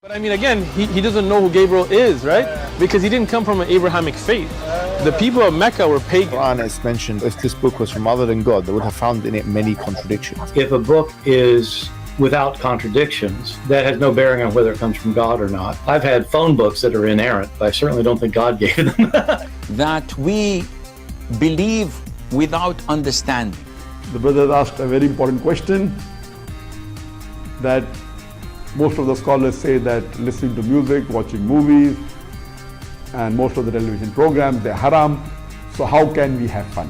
But I mean, again, he doesn't know who Gabriel is, right? Because he didn't come from an Abrahamic faith. The people of Mecca were pagan. Quran is mentioned, if this book was from other than God, they would have found in it many contradictions. If a book is without contradictions, that has no bearing on whether it comes from God or not. I've had phone books that are inerrant, but I certainly don't think God gave them. That we believe without understanding. The brother asked a very important question, that most of the scholars say that listening to music, watching movies, and most of the television programs, they're haram. So how can we have fun?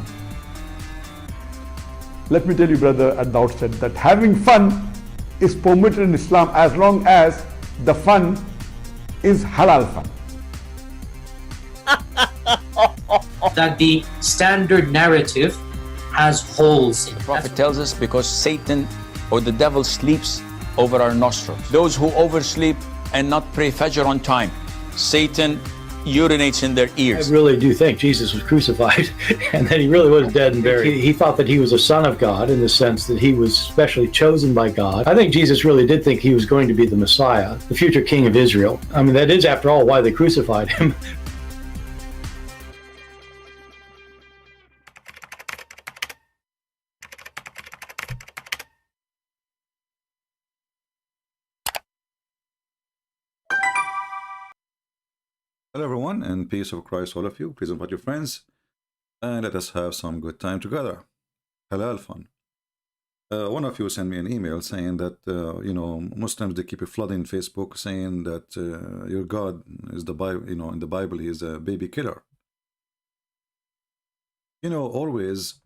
Let me tell you, brother, at the outset, that having fun is permitted in Islam as long as the fun is halal fun. That the standard narrative has holes in it. The Prophet tells us because Satan or the devil sleeps over our nostrils. Those who oversleep and not pray Fajr on time, Satan urinates in their I ears. really do think Jesus was crucified and that he really was dead and buried. He thought that he was a son of God in the sense that he was specially chosen by God. I think Jesus really did think he was going to be the Messiah, the future king of Israel. I mean, that is, after all, why they crucified him. Hello everyone, and peace of Christ all of you. Please invite your friends and let us have some good time together. Halal fun. One of you sent me an email saying that Muslims, they keep flooding Facebook saying that your God is the Bible, in the Bible he is a baby killer. Always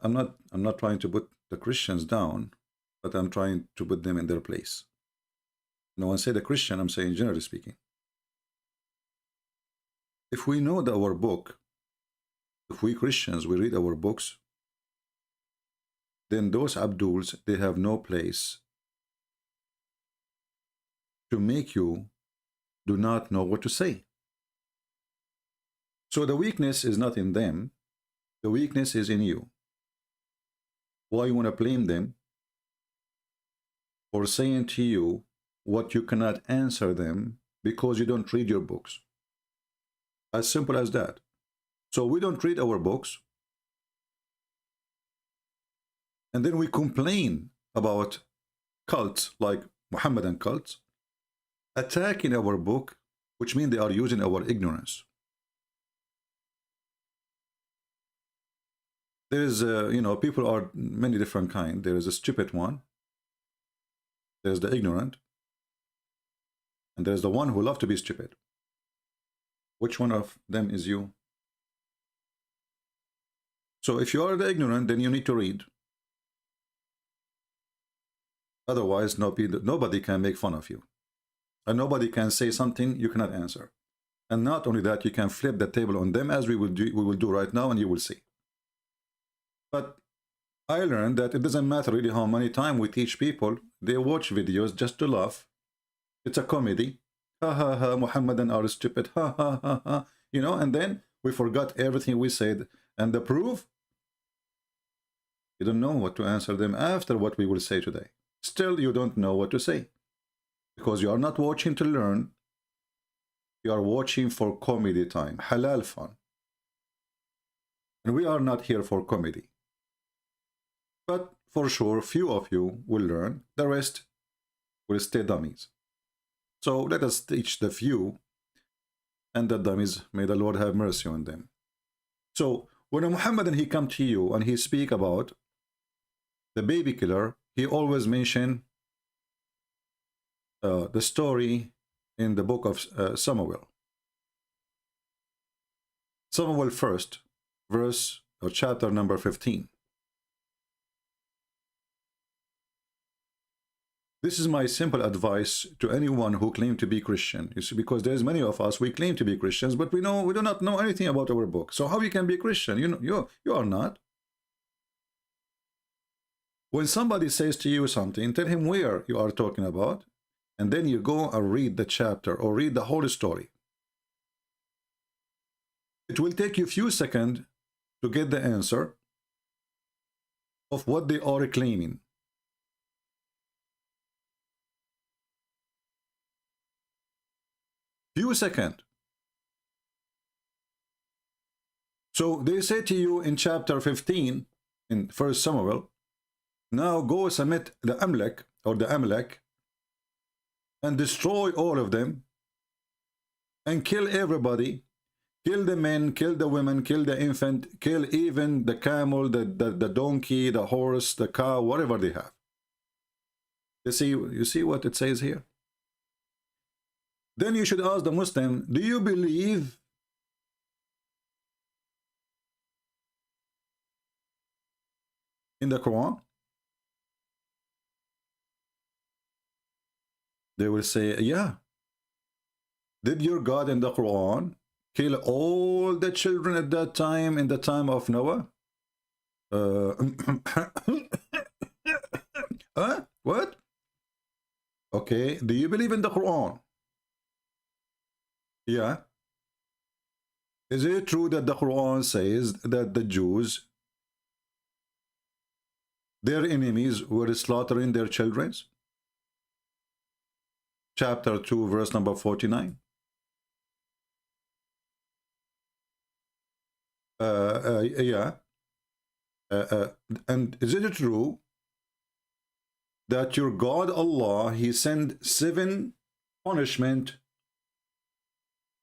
I'm not trying to put the Christians down, but I'm trying to put them in their place. When I say the Christian, I'm saying generally speaking. If we know that our book, if we Christians, we read our books, then those Abduls, they have no place to make you do not know what to say. So the weakness is not in them, the weakness is in you. Why you want to blame them for saying to you what you cannot answer them because you don't read your books. As simple as that. So we don't read our books, and then we complain about cults like Muhammadan cults attacking our book, which means they are using our ignorance. There is people are many different kinds. There is a stupid one, there's the ignorant, and there's the one who loves to be stupid. Which one of them is you? So if you are the ignorant, then you need to read. Otherwise, nobody can make fun of you. And nobody can say something you cannot answer. And not only that, you can flip the table on them, as we will do right now, and you will see. But I learned that it doesn't matter really how many times we teach people. They watch videos just to laugh. It's a comedy. Ha ha ha, Muhammadan are stupid. Ha ha ha ha. And then we forgot everything we said. And the proof? You don't know what to answer them after what we will say today. Still, you don't know what to say. Because you are not watching to learn. You are watching for comedy time. Halal fun. And we are not here for comedy. But for sure, few of you will learn. The rest will stay dummies. So let us teach the few, and the dummies, may the Lord have mercy on them. So when a Muhammadan, he come to you and he speak about the baby killer, he always mention the story in the book of Samuel. Samuel 1st, verse or chapter number 15. This is my simple advice to anyone who claims to be Christian. You see, because there's many of us, we claim to be Christians, but we do not know anything about our book. So how you can be Christian? You are not. When somebody says to you something, tell him where you are talking about, and then you go and read the chapter or read the whole story. It will take you a few seconds to get the answer of what they are claiming. Few seconds. So they say to you in chapter 15 in 1 Samuel, now go submit the Amalek or the Amalek and destroy all of them and kill everybody. Kill the men, kill the women, kill the infant, kill even the camel, the donkey, the horse, the cow, whatever they have. You see what it says here? Then you should ask the Muslim, do you believe in the Quran? They will say, yeah. Did your God in the Quran kill all the children at that time, in the time of Noah? Huh? What? Okay, do you believe in the Quran? Yeah. Is it true that the Quran says that the Jews, their enemies, were slaughtering their children? Chapter 2, verse number 49. Yeah. And is it true that your God Allah, he sent 7 punishment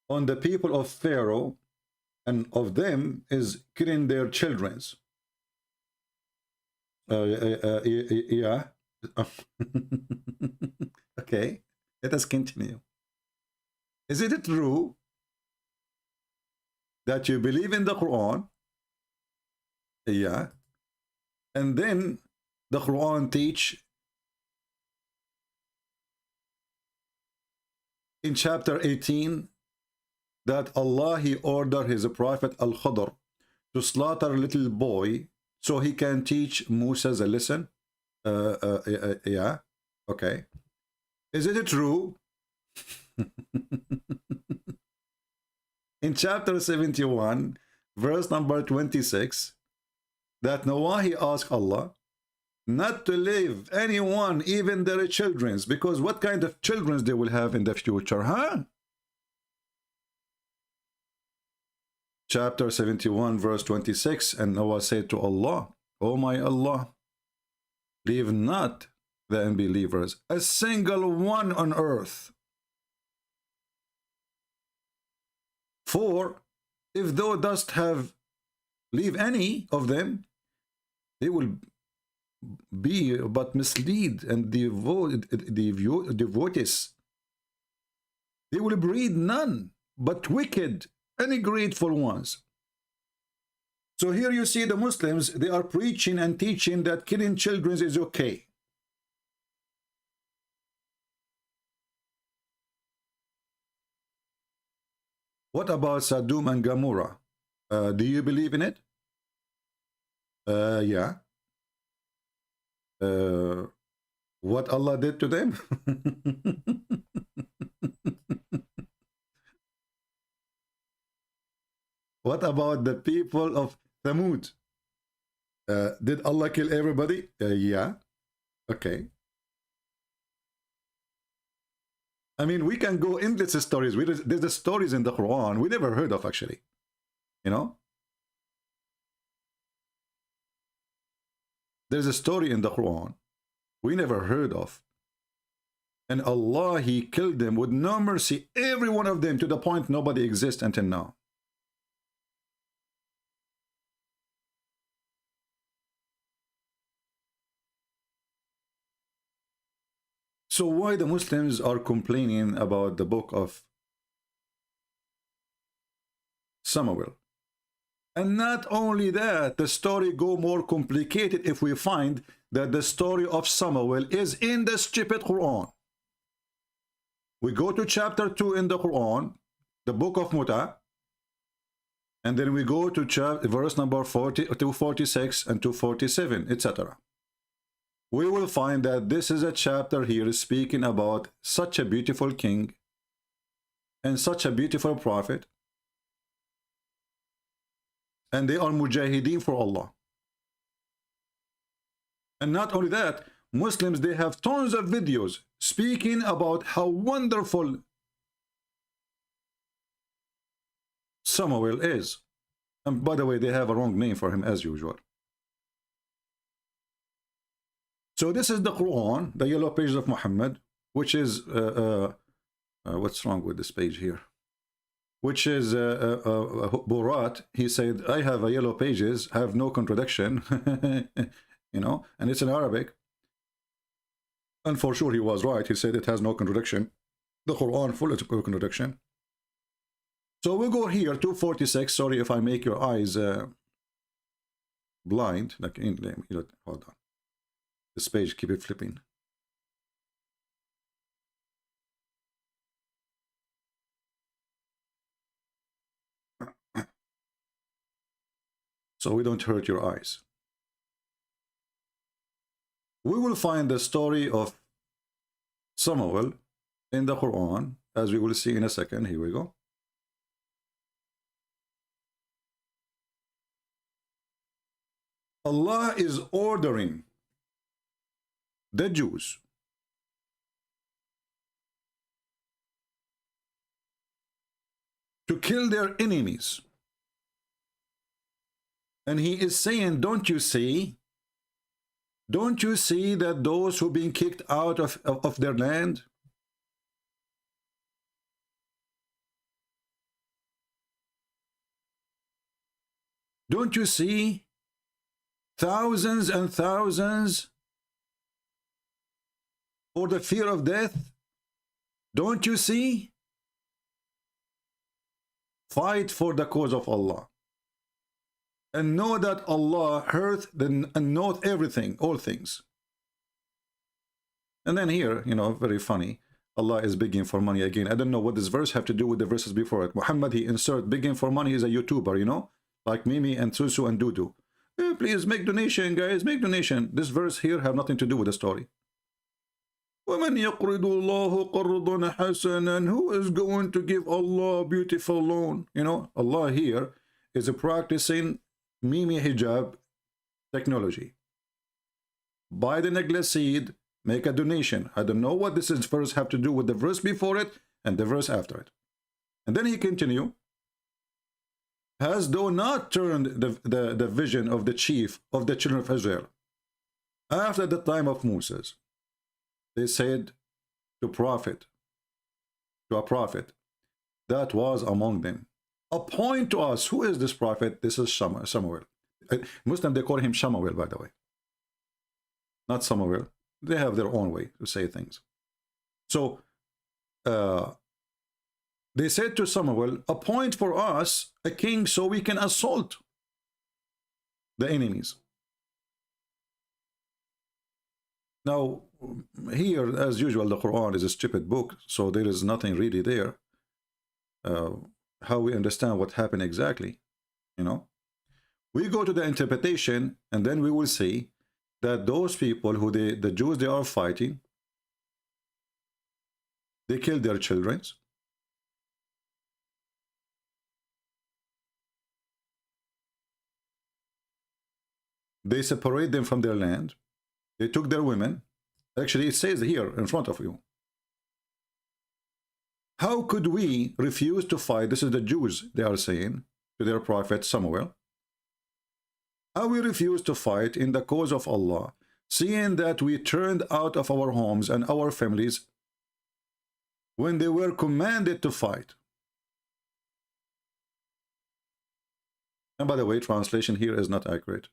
on the people of Pharaoh, and of them is killing their children? Yeah. Okay, let us continue. Is it true that you believe in the Quran? Yeah. And then the Quran teach in chapter 18 that Allah, he ordered his prophet Al-Khadr to slaughter a little boy so he can teach Moses a lesson? Yeah. Okay. Is it true? In chapter 71, verse number 26, that Noah, he asked Allah not to leave anyone, even their children, because what kind of children they will have in the future, huh? Chapter 71, verse 26, and Noah said to Allah, "Oh my Allah, leave not the unbelievers, a single one on earth. For if thou dost have leave any of them, they will be but mislead and devotees. They will breed none but wicked and ungrateful ones." So here you see the Muslims, they are preaching and teaching that killing children is okay. What about Sodom and Gomorrah? Do you believe in it? Yeah. What Allah did to them? What about the people of Thamud? Did Allah kill everybody? Yeah. Okay. I mean, we can go endless stories. There's the stories in the Quran we never heard of, actually. You know? There's a story in the Quran we never heard of. And Allah, he killed them with no mercy, every one of them, to the point nobody exists until now. So why the Muslims are complaining about the book of Samuel? And not only that, the story go more complicated if we find that the story of Samuel is in the Djupet Quran. We go to chapter 2 in the Quran, the book of Muta, and then we go to verse number 40, 246 and 247, etc. We will find that this is a chapter here speaking about such a beautiful king and such a beautiful prophet, and they are mujahideen for Allah. And not only that, Muslims, they have tons of videos speaking about how wonderful Samuel is. And by the way, they have a wrong name for him as usual. So this is the Quran, the yellow pages of Muhammad, which is what's wrong with this page here? Which is Borat. He said, I have a yellow pages, have no contradiction, you know, and it's in Arabic. And for sure he was right. He said it has no contradiction. The Quran full of contradiction. So we go here, 246. Sorry if I make your eyes blind. Like, hold on. This page, keep it flipping. So we don't hurt your eyes. We will find the story of Samuel in the Quran, as we will see in a second. Here we go. Allah is ordering the Jews to kill their enemies. And he is saying, don't you see that those who've been kicked out of their land, don't you see thousands and thousands for the fear of death? Don't you see? Fight for the cause of Allah. And know that Allah heard and knoweth everything, all things. And then here, you know, very funny. Allah is begging for money again. I don't know what this verse have to do with the verses before it. Muhammad, he insert begging for money. He's a YouTuber, you know, like Mimi and Susu and Dudu. Hey, please make donation, guys, make donation. This verse here have nothing to do with the story. وَمَنْ يَقْرِضُ اللَّهُ قَرْضًا حَسَنًا. Who is going to give Allah a beautiful loan? You know, Allah here is practicing Mimi hijab technology. Buy the necklace seed, make a donation. I don't know what this is verse have to do with the verse before it and the verse after it. And then he continue. Has thou not turned the vision of the chief of the children of Israel after the time of Moses? They said to a prophet that was among them, appoint to us. Who is this prophet? This is Samuel. Muslim, they call him Samuel, by the way. Not Samuel. They have their own way to say things. So, they said to Samuel, appoint for us a king so we can assault the enemies. Now, here, as usual, the Quran is a stupid book, so there is nothing really there. How we understand what happened exactly, you know. We go to the interpretation, and then we will see that those people who the Jews they are fighting, they kill their children. They separate them from their land. They took their women. Actually, it says here in front of you. How could we refuse to fight? This is the Jews, they are saying to their prophet Samuel. How we refuse to fight in the cause of Allah, seeing that we turned out of our homes and our families when they were commanded to fight. And by the way, translation here is not accurate.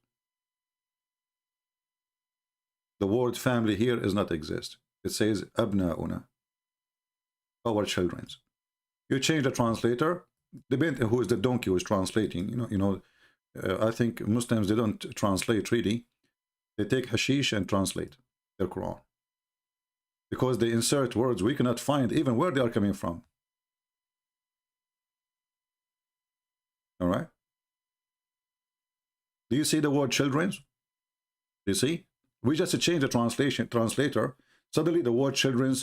The word family here does not exist. It says abna'una, our children. You change the translator, depending who is the donkey who is translating. I think Muslims, they don't translate really. They take hashish and translate their Quran, because they insert words we cannot find even where they are coming from. All right. Do you see the word children? Do you see? We just change the translator. Suddenly the word children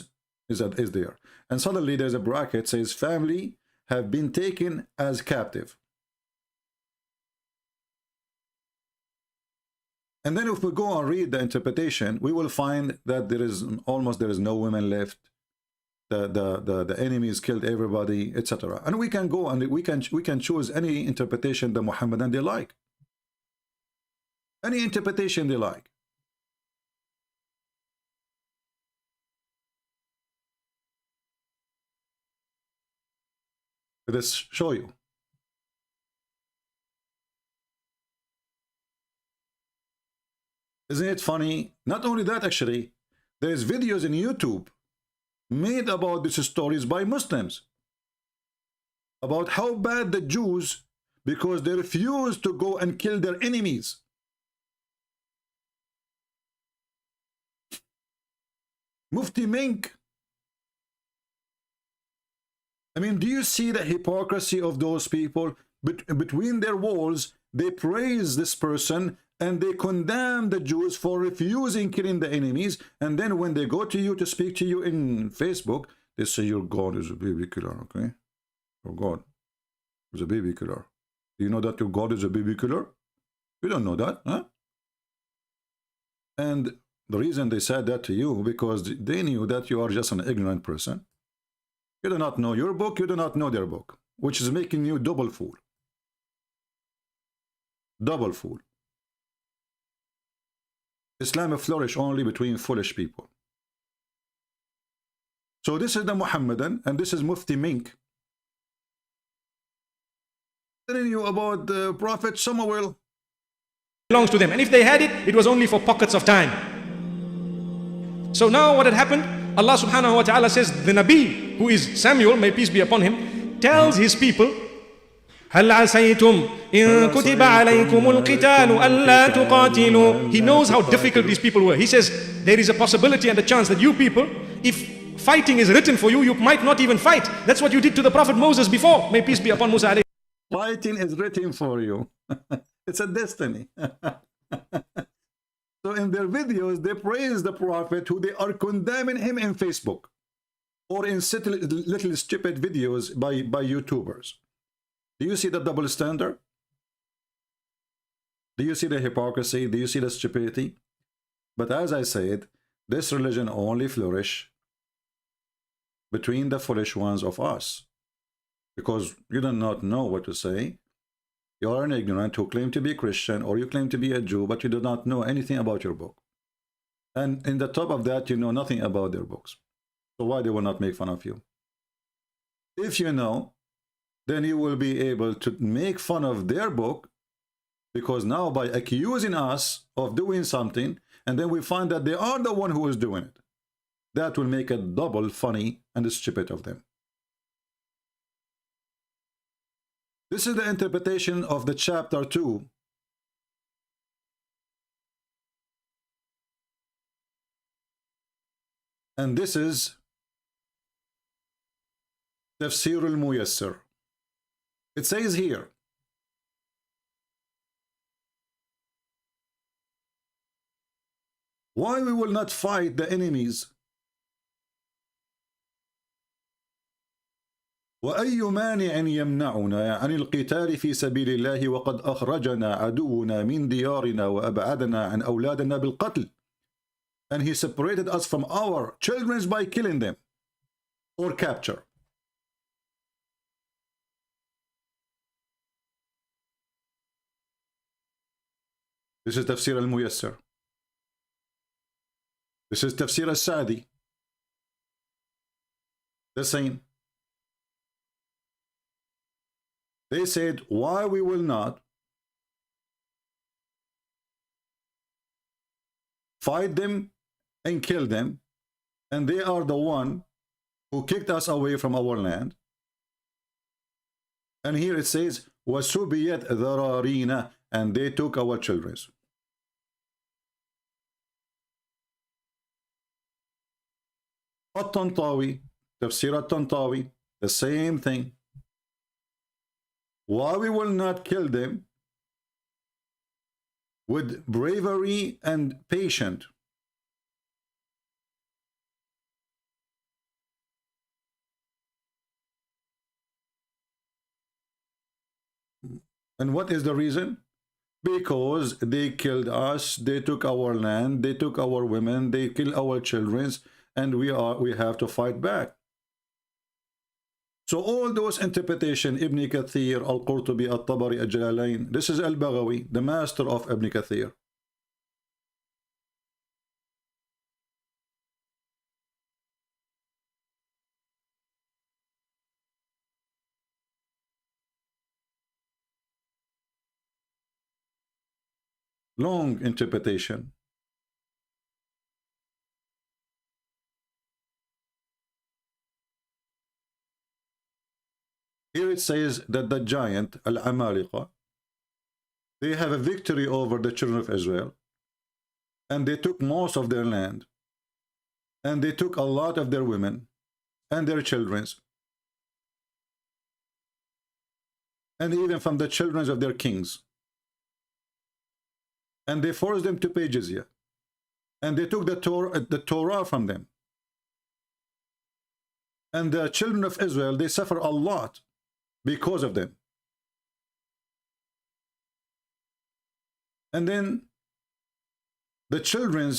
is there. And suddenly there's a bracket says family have been taken as captive. And then if we go and read the interpretation, we will find that there is no women left. the enemies killed everybody, etc. And we can go and we can choose any interpretation the Muhammadan they like. Any interpretation they like. Let's show you. Isn't it funny? Not only that, actually, there's videos in YouTube made about these stories by Muslims about how bad the Jews, because they refuse to go and kill their enemies. Mufti Mink. I mean, do you see the hypocrisy of those people? Between their walls, they praise this person and they condemn the Jews for refusing killing the enemies. And then when they go to you to speak to you in Facebook, they say your God is a baby killer, okay? Your God is a baby killer. Do you know that your God is a baby killer? You don't know that, huh? And the reason they said that to you, because they knew that you are just an ignorant person. You do not know your book, you do not know their book, which is making you double fool. Double fool. Islam flourish only between foolish people. So this is the Muhammadan, and this is Mufti Mink telling you about the Prophet Samuel. Belongs to them, and if they had it, it was only for pockets of time. So now what had happened, Allah subhanahu wa ta'ala says, the Nabi, who is Samuel, may peace be upon him, tells his people, هل عسيتم إن كتب عليكم القتال ألا تقاتلوا. He knows how difficult these people were. He says there is a possibility and a chance that you people, if fighting is written for you, you might not even fight. That's what you did to the Prophet Moses before. May peace be upon Musa alayhi. Fighting is written for you. It's a destiny. So in their videos, they praise the Prophet, who they are condemning him in Facebook or in little stupid videos by YouTubers. Do you see the double standard? Do you see the hypocrisy? Do you see the stupidity? But as I said, this religion only flourish between the foolish ones of us, because you do not know what to say. You are an ignorant who claim to be Christian, or you claim to be a Jew, but you do not know anything about your book. And in the top of that, you know nothing about their books. So why they will not make fun of you? If you know, then you will be able to make fun of their book, because now by accusing us of doing something, and then we find that they are the one who is doing it, that will make it double funny and stupid of them. This is the interpretation of the chapter 2. And this is Tafsir al-Muyassar. It says here, why we will not fight the enemies? وأي مانع يمنعنا عن القتال في سبيل الله وقد أخرجنا عدونا من ديارنا وأبعدنا عن أولادنا بالقتل. And he separated us from our children by killing them or capture. This is Tafsir al-Muyassar. This is Tafsir al-Sa'di. The same. They said, why we will not fight them and kill them, and they are the one who kicked us away from our land. And here it says, وَسُبِيَتْ ذَرَارِينَ, and they took our children. At-Tantawi, Tafsir at-Tantawi, the same thing. Why we will not kill them with bravery and patience? And what is the reason? Because they killed us, they took our land, they took our women, they killed our children, and we have to fight back. So all those interpretation, Ibn Kathir, Al-Qurtubi, Al-Tabari, Al-Jalalain, this is Al-Baghawi, the master of Ibn Kathir. Long interpretation. Here it says that the giant, Al-Amalika, they have a victory over the children of Israel, and they took most of their land, and they took a lot of their women and their children, and even from the children of their kings. And they forced them to pay jizya. And they took the Torah from them. And the children of Israel, they suffer a lot because of them. And then the children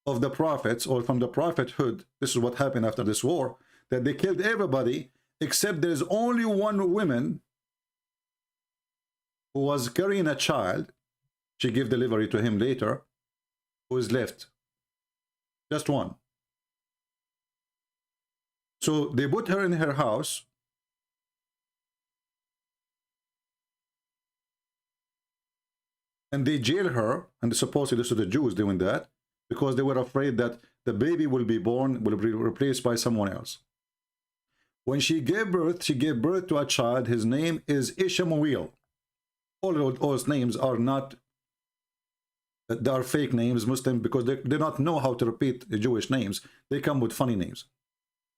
of the prophets, or from the prophethood, this is what happened after this war, that they killed everybody except there is only one woman who was carrying a child. She gave delivery to him later, who is left. Just one. So they put her in her house, and they jail her, and supposedly this is the Jews doing that, because they were afraid that the baby will be born, will be replaced by someone else. When she gave birth to a child. His name is Ishmael. All of those names are not, they are fake names, Muslim, because they do not know how to repeat the Jewish names. They come with funny names.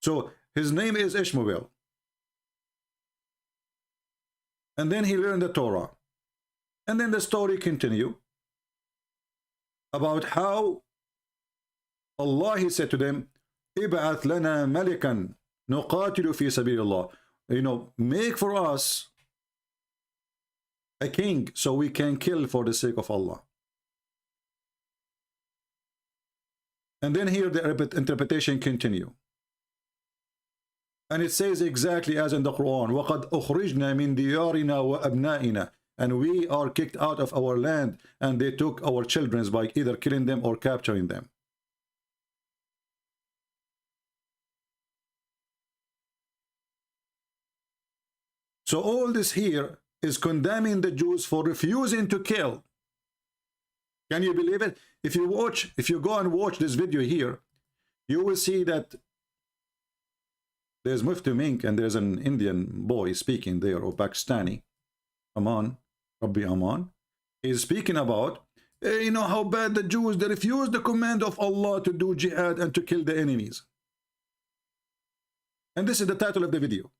So his name is Ishmael. And then he learned the Torah. And then the story continues about how Allah, he said to them, Ib'ath lana malikan nuqatilu fi sabilillah. You know, make for us a king so we can kill for the sake of Allah. And then here the interpretation continue. And it says exactly as in the Quran, وَقَدْ أُخْرِجْنَا مِنْ دِيَارِنَا وَأَبْنَائِنَا. And we are kicked out of our land, and they took our children by either killing them or capturing them. So all this here is condemning the Jews for refusing to kill. Can you believe it? If you go and watch this video here, you will see that there's Mufti Mink and there's an Indian boy speaking there, or Pakistani, Aman, Rabbi Aman. He's speaking about, you know, how bad the Jews, they refuse the command of Allah to do jihad and to kill the enemies. And this is the title of the video.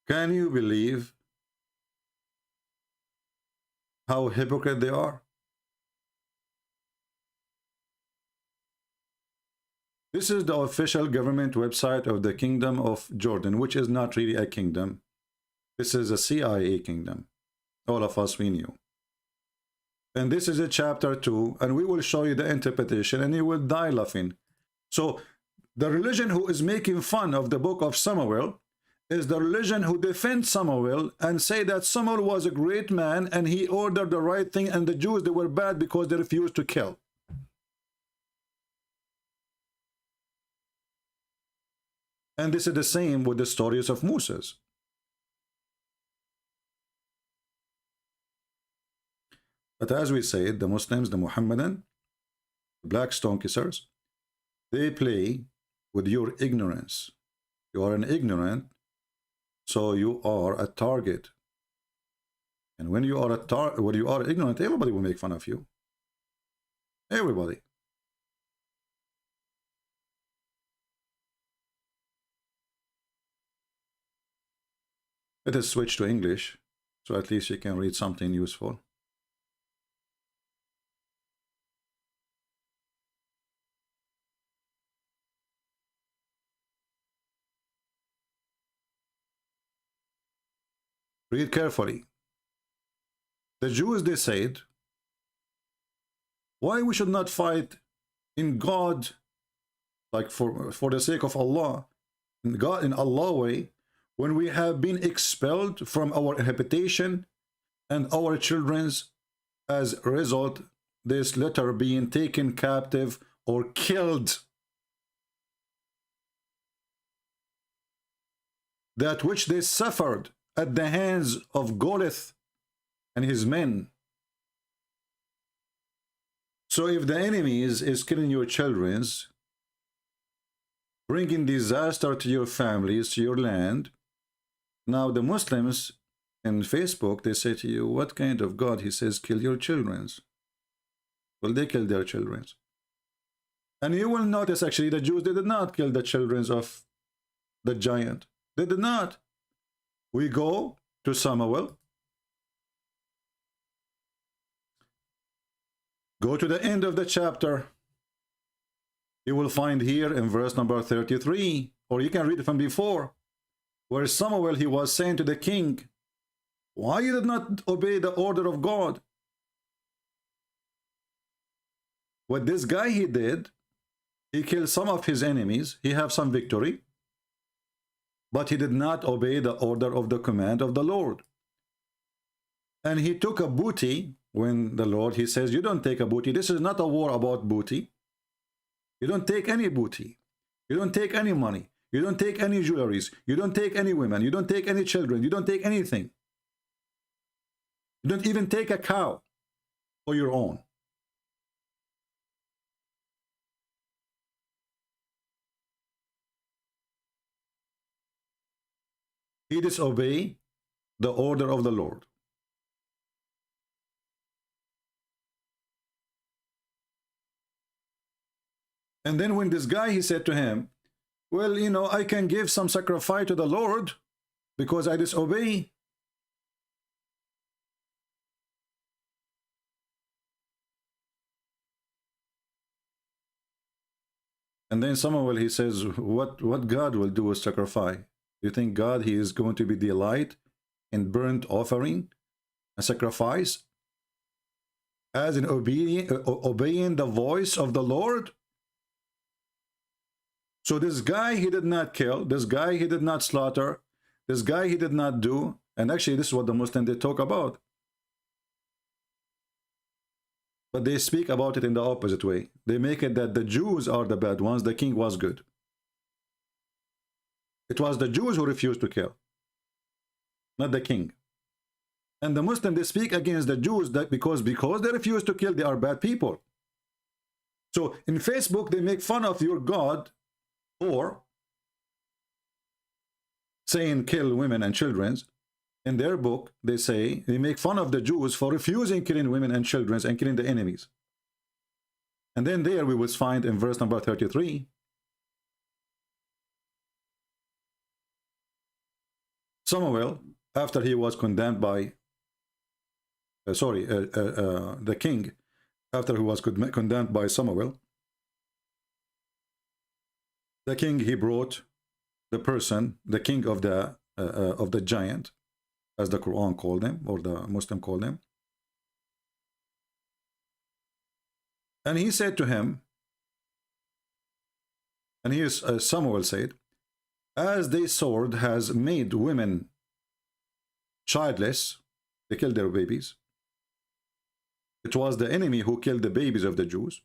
Can you believe how hypocrite they are? This is the official government website of the Kingdom of Jordan, which is not really a kingdom. This is a CIA kingdom. All of us, we knew. And this is a chapter 2, and we will show you the interpretation, and you will die laughing. So the religion who is making fun of the book of Samuel is the religion who defends Samuel and say that Samuel was a great man and he ordered the right thing, and the Jews, they were bad because they refused to kill. And this is the same with the stories of Moses. But as we said, the Muslims, the Muhammadan, the black stone kissers, they play with your ignorance. You are an ignorant, so you are a target. And when you are ignorant, everybody will make fun of you. Everybody. Let us switch to English, so at least you can read something useful. Read carefully. The Jews, they said, why we should not fight in God, like for the sake of Allah, in God, in Allah way, when we have been expelled from our habitation and our children's, as a result, this letter being taken captive or killed. That which they suffered at the hands of Goliath and his men. So if the enemy is killing your children, bringing disaster to your families, to your land, now the Muslims in Facebook, they say to you, what kind of God? He says, kill your children. Well, they killed their children. And you will notice, actually, the Jews, they did not kill the children of the giant. They did not. We go to Samuel. Go to the end of the chapter. You will find here in verse number 33, or you can read it from before, where Samuel, he was saying to the king, why you did not obey the order of God? What this guy he did, he killed some of his enemies, he have some victory, but he did not obey the order of the command of the Lord. And he took a booty, when the Lord, he says, you don't take a booty. This is not a war about booty. You don't take any booty. You don't take any money. You don't take any jewelries. You don't take any women. You don't take any children. You don't take anything. You don't even take a cow for your own. He disobeyed the order of the Lord. And then when this guy, he said to him, well, you know, I can give some sacrifice to the Lord because I disobey. And then Samuel, he says, what God will do with sacrifice? You think God, he is going to be delight in burnt offering and sacrifice as in obeying the voice of the Lord? So this guy, he did not kill. This guy, he did not slaughter. This guy, he did not do. And actually, this is what the Muslims, they talk about. But they speak about it in the opposite way. They make it that the Jews are the bad ones. The king was good. It was the Jews who refused to kill, not the king. And the Muslims, they speak against the Jews that because they refuse to kill, they are bad people. So in Facebook, they make fun of your God, or saying kill women and children. In their book, they say they make fun of the Jews for refusing killing women and children and killing the enemies. And then there we will find in verse number 33, Samuel, after he was condemned by the king, after he was condemned by Samuel, the king, he brought the person, the king of the giant, as the Quran called them, or the Muslim called them. And he said to him, and here's Samuel said, as their sword has made women childless, they killed their babies. It was the enemy who killed the babies of the Jews.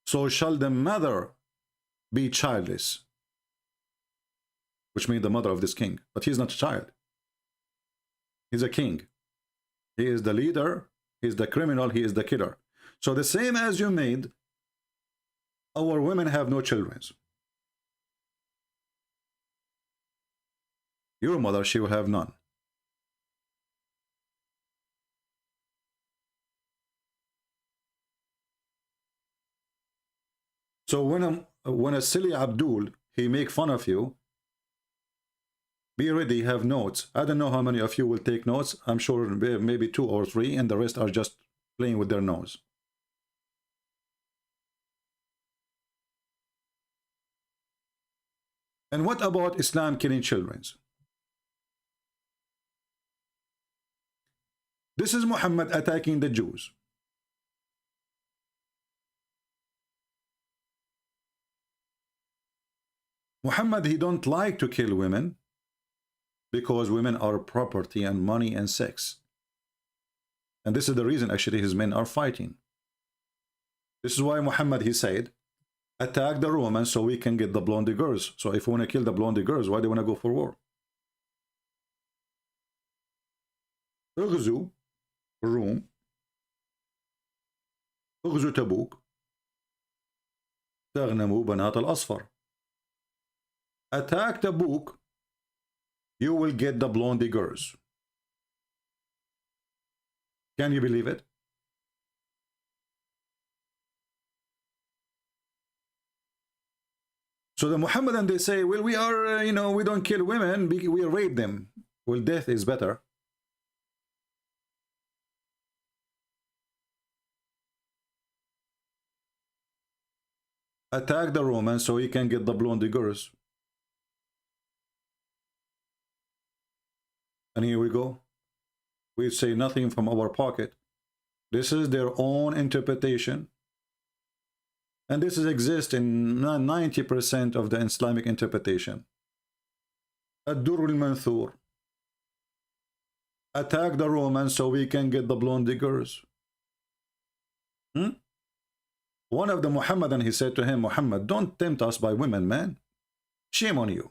So shall the mother be childless, which means the mother of this king. But he's not a child. He's a king. He is the leader. He is the criminal. He is the killer. So the same as you made, our women have no children. Your mother, she will have none. So when a silly Abdul, he make fun of you, be ready, have notes. I don't know how many of you will take notes. I'm sure maybe 2 or 3, and the rest are just playing with their nose. And what about Islam killing children? This is Muhammad attacking the Jews. Muhammad, he don't like to kill women because women are property and money and sex. And this is the reason actually his men are fighting. This is why Muhammad, he said, attack the Romans so we can get the blonde girls. So if we want to kill the blonde girls, why do they want to go for war? اغزوا الروم اغزوا تبوك تغنموا بنات الأصفر. Attack Tabuk, you will get the blonde girls. Can you believe it? So the Muhammadan, they say, well, we are, we don't kill women, we rape them. Well, death is better. Attack the Romans so he can get the blonde girls. And here we go. We say nothing from our pocket. This is their own interpretation. And this exists in 90% of the Islamic interpretation. Ad-Durr al-Manthur. Attack the Romans so we can get the blonde girls. One of the Muhammadan, he said to him, Muhammad, don't tempt us by women, man. Shame on you.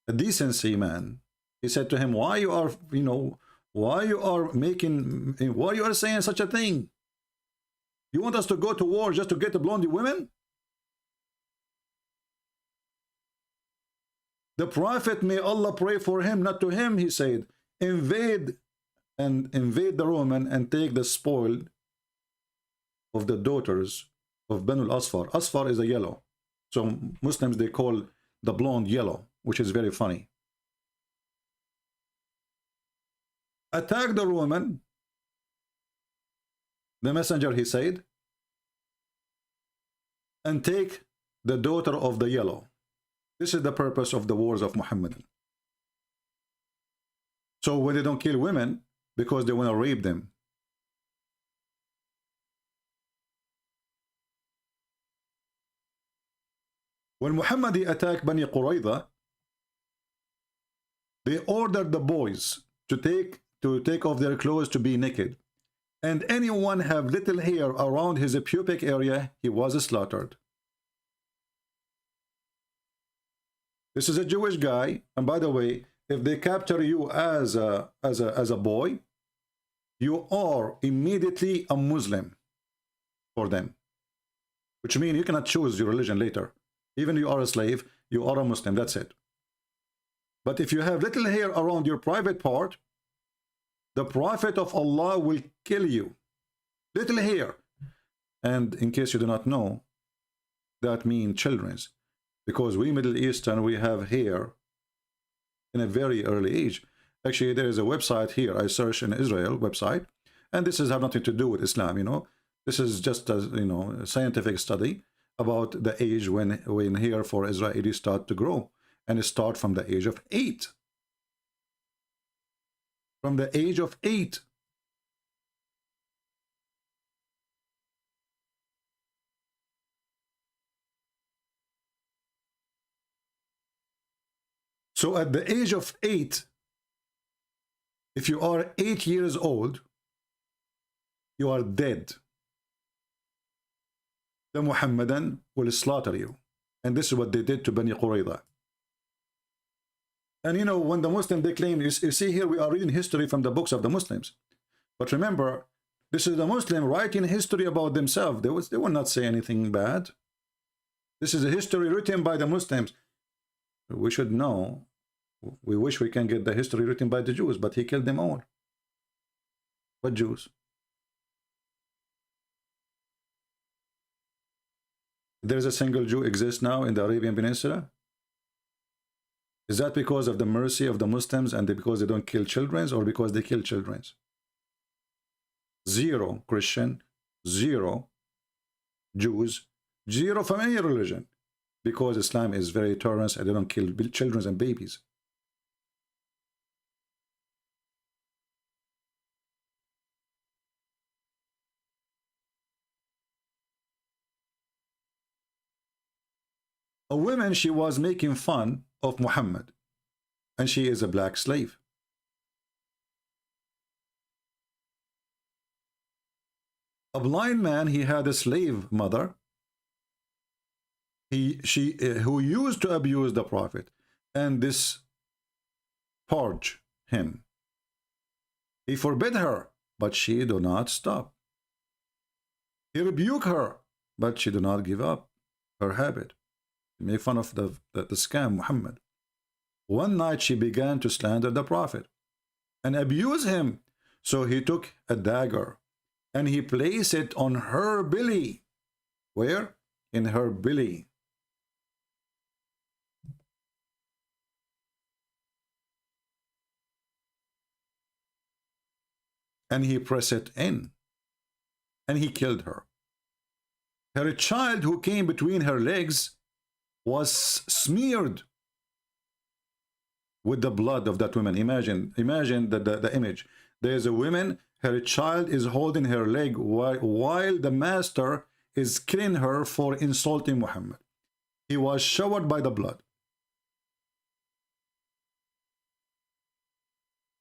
A decency, man. He said to him, why you are saying such a thing? You want us to go to war just to get the blonde women? The Prophet, may Allah pray for him, not to him, he said, invade the Roman and take the spoil of the daughters of Banu al-Asfar. Asfar is a yellow. So Muslims, they call the blonde yellow, which is very funny. Attack the Roman. The messenger, he said, and take the daughter of the yellow. This is the purpose of the wars of Muhammad. So when they don't kill women, because they want to rape them. When Muhammad attacked Bani Qurayza, they ordered the boys to take off their clothes to be naked. And anyone have little hair around his pubic area, he was slaughtered. This is a Jewish guy, and by the way, if they capture you as a boy, you are immediately a Muslim for them, which means you cannot choose your religion later. Even you are a slave, you are a Muslim, that's it. But if you have little hair around your private part, the Prophet of Allah will kill you. Little hair. And in case you do not know, that means children's. Because we Middle Eastern, we have hair in a very early age. Actually, there is a website here. I searched in Israel website. And this has nothing to do with Islam, This is just a, a scientific study about the age when hair for Israelis start to grow. And it starts from the age of 8. From the age of 8. So at the age of 8, if you are 8 years old, you are dead. The Muhammadan will slaughter you. And this is what they did to Bani Qurayza. And when the Muslims, they claim, you see here, we are reading history from the books of the Muslims. But remember, this is the Muslim writing history about themselves. They will not say anything bad. This is a history written by the Muslims. We should know. We wish we can get the history written by the Jews, but he killed them all. What Jews? There's a single Jew exists now in the Arabian Peninsula. Is that because of the mercy of the Muslims and because they don't kill children, or because they kill children? 0 Christian, 0 Jews, 0 from any religion, because Islam is very tolerant and they don't kill children and babies. A woman, she was making fun of Muhammad, and she is a black slave. A blind man, he had a slave mother, who used to abuse the prophet, and this purged him. He forbid her, but she do not stop. He rebuked her, but she do not give up her habit. He made fun of the scam Muhammad. One night she began to slander the prophet and abuse him. So he took a dagger and he placed it on her belly. Where? In her belly. And he pressed it in. And he killed her. Her child who came between her legs was smeared with the blood of that woman. Imagine the image. There's a woman, her child is holding her leg while the master is killing her for insulting Muhammad. He was showered by the blood.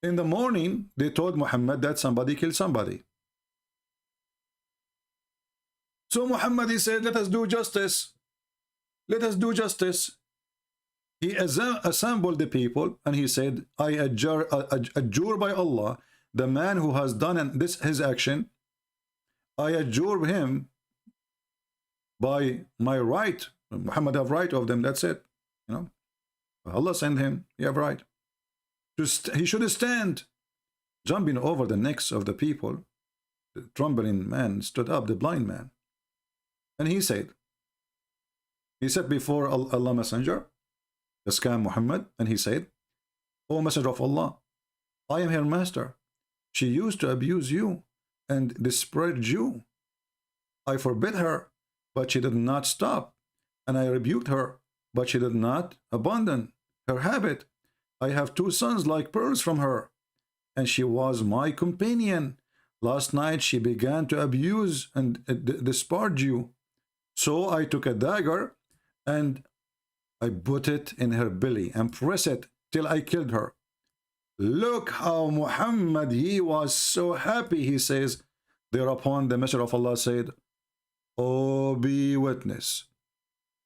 In the morning, they told Muhammad that somebody killed somebody. So Muhammad, he said, let us do justice. Let us do justice. He assembled the people and he said, I adjure by Allah, the man who has done his action, I adjure him by my right. Muhammad have right of them, that's it. You know, Allah sent him, he have right. He should stand. Jumping over the necks of the people, the trembling man stood up, the blind man. And he said before Allah Messenger, the scam Muhammad, and he said, O Messenger of Allah, I am her master. She used to abuse you and disparage you. I forbid her, but she did not stop. And I rebuked her, but she did not abandon her habit. I have 2 sons like pearls from her, and she was my companion. Last night she began to abuse and disparage you. So I took a dagger and I put it in her belly and pressed it till I killed her. Look how Muhammad, he was so happy, he says. Thereupon the Messenger of Allah said, Oh, be witness,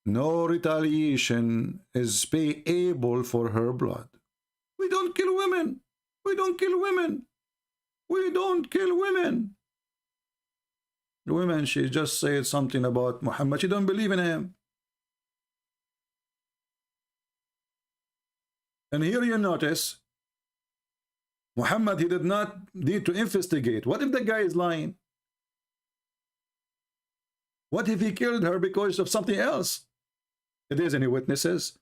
no retaliation is payable for her blood. We don't kill women. We don't kill women. We don't kill women. The women, she just said something about Muhammad. She don't believe in him. And here you notice, Muhammad, he did not need to investigate. What if the guy is lying? What if he killed her because of something else? If there's any witnesses?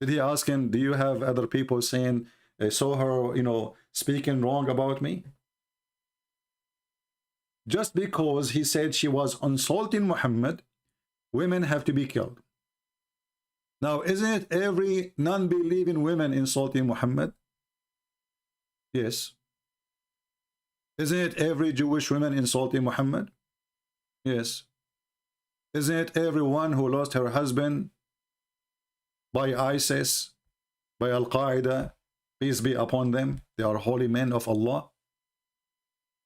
Did he ask him, do you have other people saying, I saw her, you know, speaking wrong about me? Just because he said she was insulting Muhammad, women have to be killed. Now, isn't it every non-believing woman insulting Muhammad? Yes. Isn't it every Jewish woman insulting Muhammad? Yes. Isn't it everyone who lost her husband by ISIS, by Al-Qaeda, peace be upon them, they are holy men of Allah,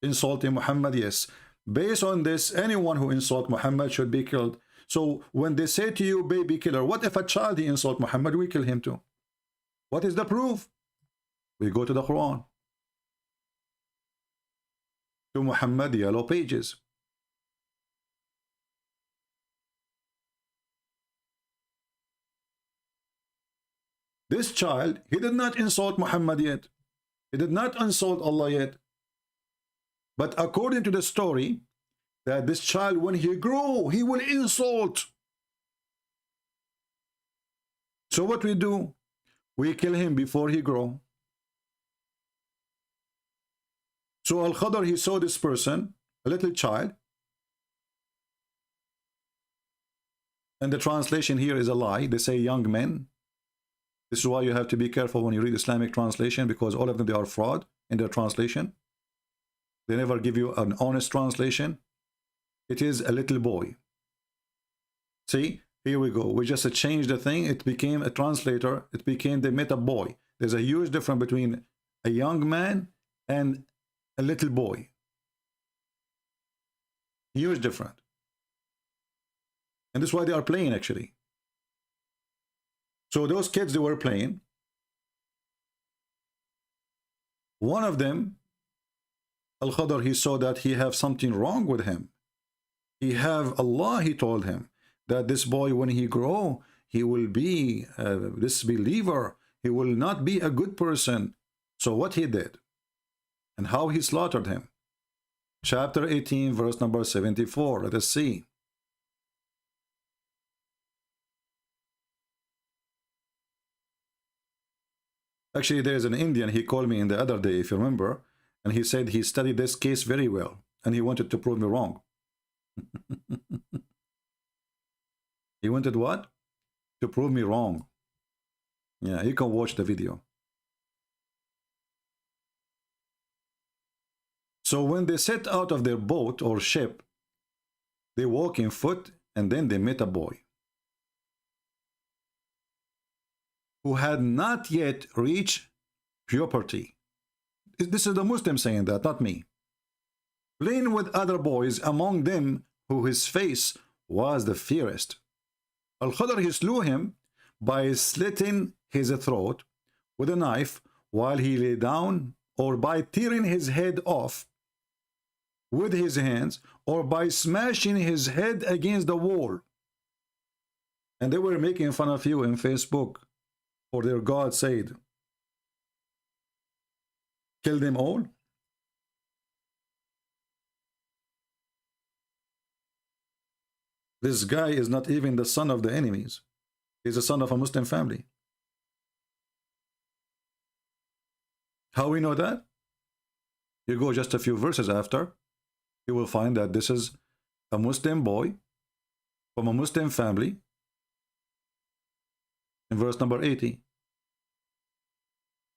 insulting Muhammad? Yes. Based on this, anyone who insults Muhammad should be killed. So when they say to you, baby killer, what if a child he insult Muhammad? We kill him too. What is the proof? We go to the Quran, to Muhammad yellow pages. This child, he did not insult Muhammad yet. He did not insult Allah yet. But according to the story, that this child, when he grew, he will insult. So what we do? We kill him before he grow. So Al-Khadr, he saw this person, a little child. And the translation here is a lie. They say young men. This is why you have to be careful when you read Islamic translation, because all of them, they are fraud in their translation. They never give you an honest translation. It is a little boy. See, Here we go. We just changed the thing. It became a translator. It became they met a boy. There's a huge difference between a young man and a little boy. Huge difference. And this is why they are playing, actually. So those kids, they were playing. One of them, Al-Khadr, he saw that he have something wrong with him. He have Allah, he told him, that this boy, when he grow, he will be a disbeliever. He will not be a good person. So what he did, and how he slaughtered him. Chapter 18, verse number 74. Let us see. Actually, there's an Indian, he called me in the other day, if you remember, and he said he studied this case very well, and he wanted to prove me wrong. He wanted what? To prove me wrong. Yeah, you can watch the video. So when they set out of their boat or ship, they walk in foot, and then they met a boy who had not yet reached puberty. This is the Muslim saying that, not me. Playing with other boys, among them who his face was the fairest. Al-Khadr, he slew him by slitting his throat with a knife while he lay down, or by tearing his head off with his hands, or by smashing his head against the wall. And they were making fun of you in Facebook, for their God said, kill them all. This guy is not even the son of the enemies. He's a son of a Muslim family. How we know that? You go just a few verses after, you will find that this is a Muslim boy from a Muslim family. In verse number 80.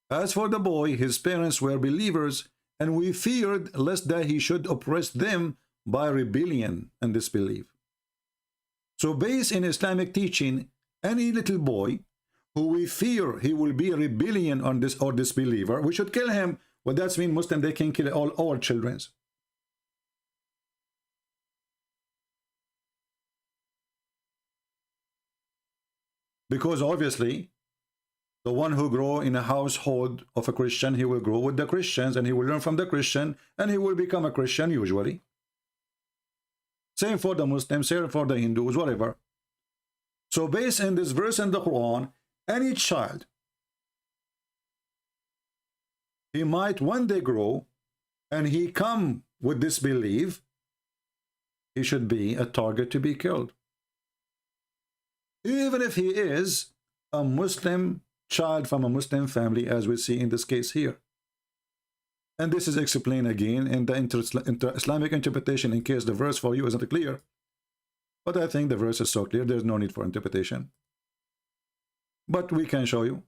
As for the boy, his parents were believers, and we feared lest that he should oppress them by rebellion and disbelief. So based in Islamic teaching, any little boy who we fear he will be a rebellion on this or disbeliever, we should kill him. Well, that's mean Muslim, they can kill all children. Because obviously, the one who grow in a household of a Christian, he will grow with the Christians, and he will learn from the Christian, and he will become a Christian usually. Same for the Muslims, same for the Hindus, whatever. So based on this verse in the Quran, any child, he might one day grow, and he come with this belief, he should be a target to be killed. Even if he is a Muslim child from a Muslim family, as we see in this case here. And this is explained again in the Islamic interpretation, in case the verse for you isn't clear. But I think the verse is so clear, there's no need for interpretation. But we can show you.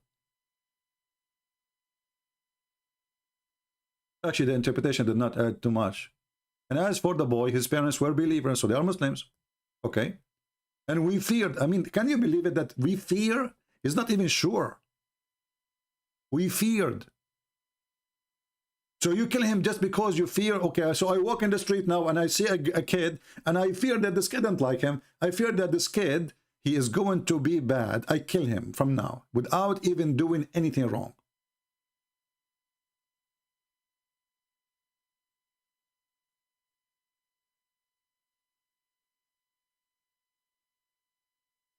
Actually, the interpretation did not add too much. And as for the boy, his parents were believers, so they are Muslims. Okay. And we feared. I mean, can you believe it that we fear? Is not even sure. We feared. So you kill him just because you fear. Okay, so I walk in the street now and I see a kid, and I fear that this kid don't like him. I fear that this kid, he is going to be bad. I kill him from now without even doing anything wrong.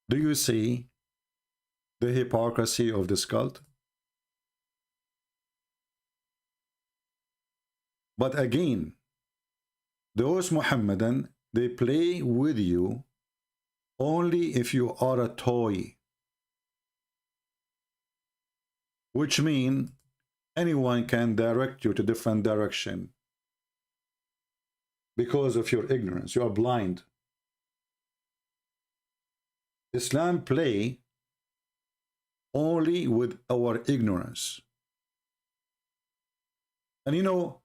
Do you see the hypocrisy of this cult? But again, those Muhammadan, they play with you only if you are a toy. Which means anyone can direct you to different direction. Because of your ignorance, you are blind. Islam play only with our ignorance. And you know,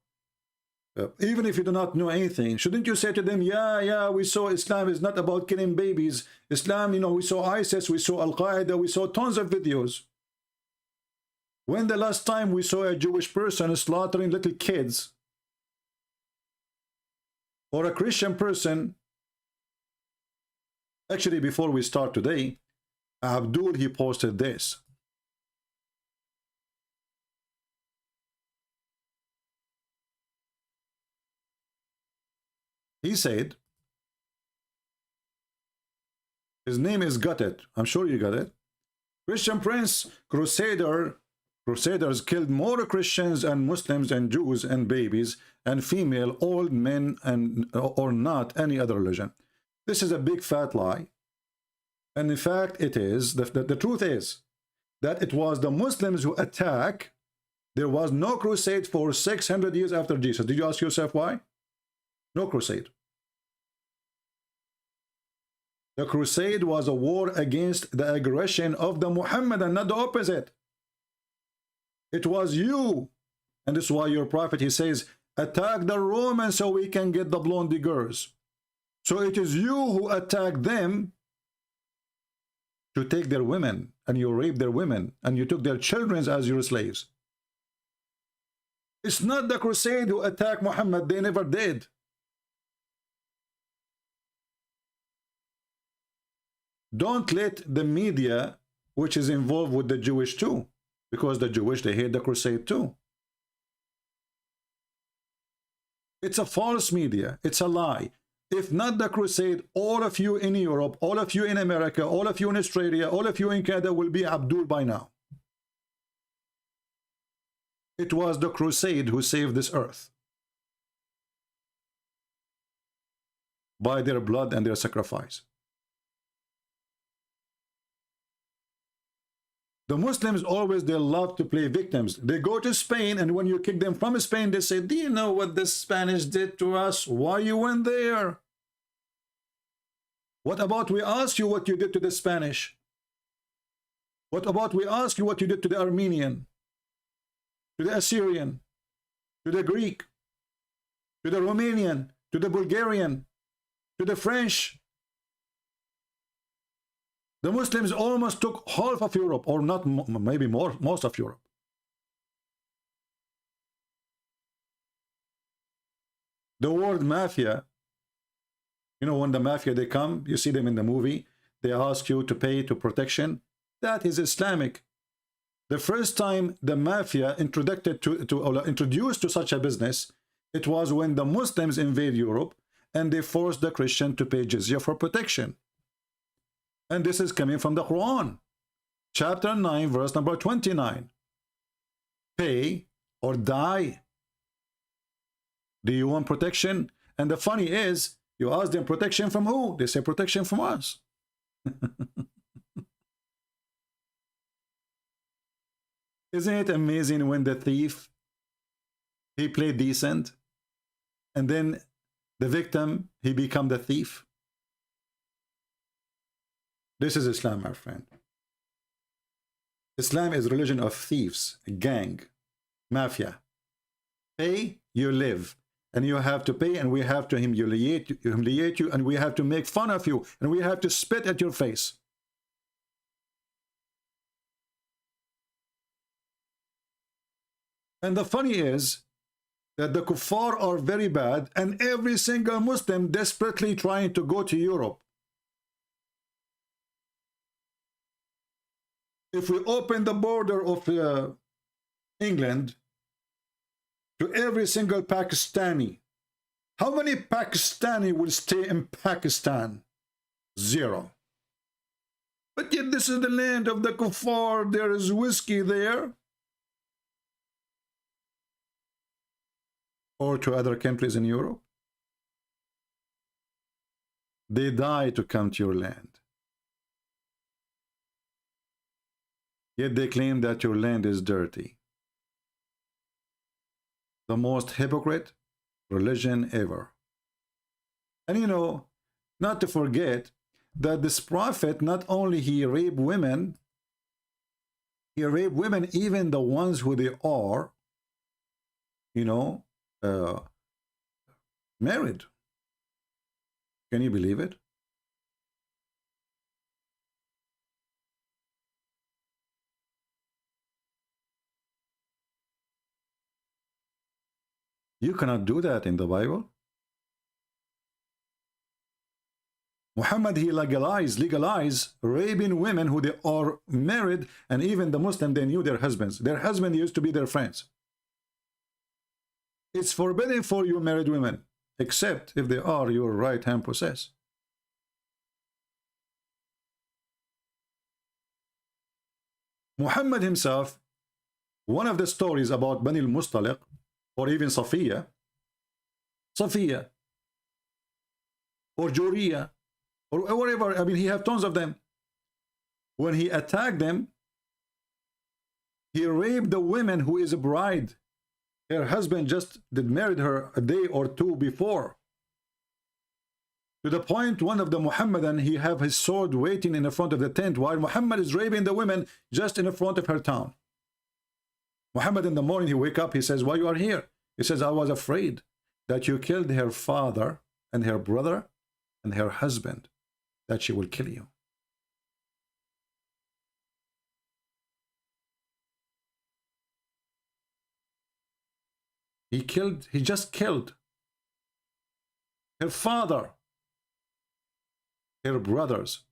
Even if you do not know anything, shouldn't you say to them, yeah, we saw Islam is not about killing babies. Islam, we saw ISIS, we saw Al-Qaeda, we saw tons of videos. When the last time we saw a Jewish person slaughtering little kids? Or a Christian person? Actually, before we start today, Abdul, he posted this. He said, his name is Got It. I'm sure you got it. Christian Prince, Crusaders killed more Christians and Muslims and Jews and babies and female, old men, and or not any other religion. This is a big fat lie. And in fact, it is. The truth is that it was the Muslims who attack. There was no crusade for 600 years after Jesus. Did you ask yourself why? No crusade. The crusade was a war against the aggression of the Muhammad, not the opposite. It was you. And this is why your prophet, he says, attack the Romans so we can get the blondie girls. So it is you who attack them to take their women, and you rape their women, and you took their children as your slaves. It's not the crusade who attacked Muhammad. They never did. Don't let the media, which is involved with the Jewish too, because the Jewish, they hate the crusade too. It's a false media. It's a lie. If not the crusade, all of you in Europe, all of you in America, all of you in Australia, all of you in Canada will be Abdul by now. It was the crusade who saved this earth by their blood and their sacrifice. The Muslims always, they love to play victims. They go to Spain, and when you kick them from Spain, they say, do you know what the Spanish did to us? Why you went there? What about we ask you what you did to the Spanish? What about we ask you what you did to the Armenian, to the Assyrian, to the Greek, to the Romanian, to the Bulgarian, to the French? The Muslims almost took half of Europe, or not, maybe more, most of Europe. The word mafia, when the mafia, they come, you see them in the movie, they ask you to pay to protection. That is Islamic. The first time the mafia introduced to such a business, it was when the Muslims invade Europe and they forced the Christian to pay jizya for protection. And this is coming from the Quran, chapter 9, verse number 29. Pay or die. Do you want protection? And the funny is, you ask them protection from who? They say protection from us. Isn't it amazing when the thief, he played decent, and then the victim, he become the thief? This is Islam, my friend. Islam is a religion of thieves, gang, mafia. Pay, you live. And you have to pay, and we have to humiliate you, and we have to make fun of you, and we have to spit at your face. And the funny is that the kuffar are very bad, and every single Muslim desperately trying to go to Europe. If we open the border of England to every single Pakistani, how many Pakistani will stay in Pakistan? 0. But yet this is the land of the kuffar. There is whiskey there. Or to other countries in Europe. They die to come to your land. Yet they claim that your land is dirty. The most hypocrite religion ever. And not to forget that this prophet, not only he raped women, even the ones who they are, Married. Can you believe it? You cannot do that in the Bible. Muhammad, he legalized raping women who they are married, and even the Muslim, they knew their husbands. Their husband used to be their friends. It's forbidden for you married women, except if they are your right hand possessed. Muhammad himself, one of the stories about Bani al-Mustaliq, or even Safiya, or Juriya, or whatever, I mean, he have tons of them. When he attacked them, he raped the woman who is a bride. Her husband just married her a day or two before. To the point, one of the Muhammadan, he have his sword waiting in the front of the tent while Muhammad is raping the women just in the front of her town. Muhammad in the morning, he wake up, he says, why you are here? He says, I was afraid that you killed her father and her brother and her husband, that she will kill you. He just killed her father, her brothers,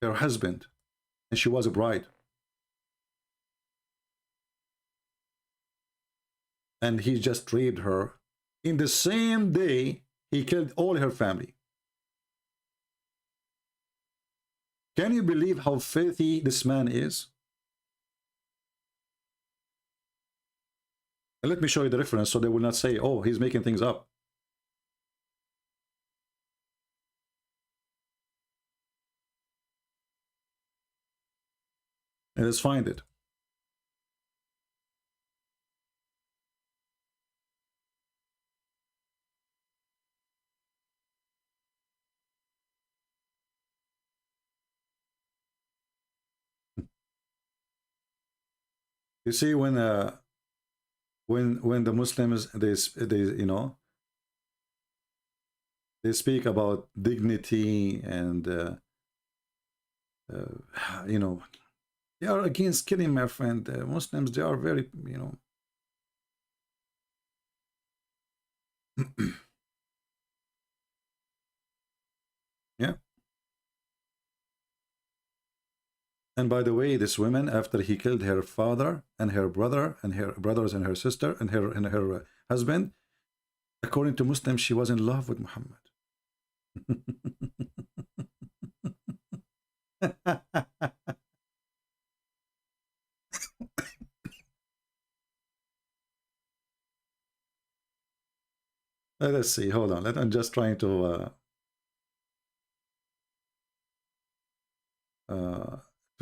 her husband, and she was a bride. And he just raped her. In the same day, he killed all her family. Can you believe how filthy this man is? And let me show you the reference so they will not say, oh, he's making things up. And let's find it. You see, when the Muslims they you know, they speak about dignity and you know, they are against killing, my friend. Muslims, they are very, you know. Yeah. And by the way, this woman, after he killed her father and her brother and her brothers and her sister and her husband, according to Muslims, she was in love with Muhammad. Let's see. Hold on. I'm just trying to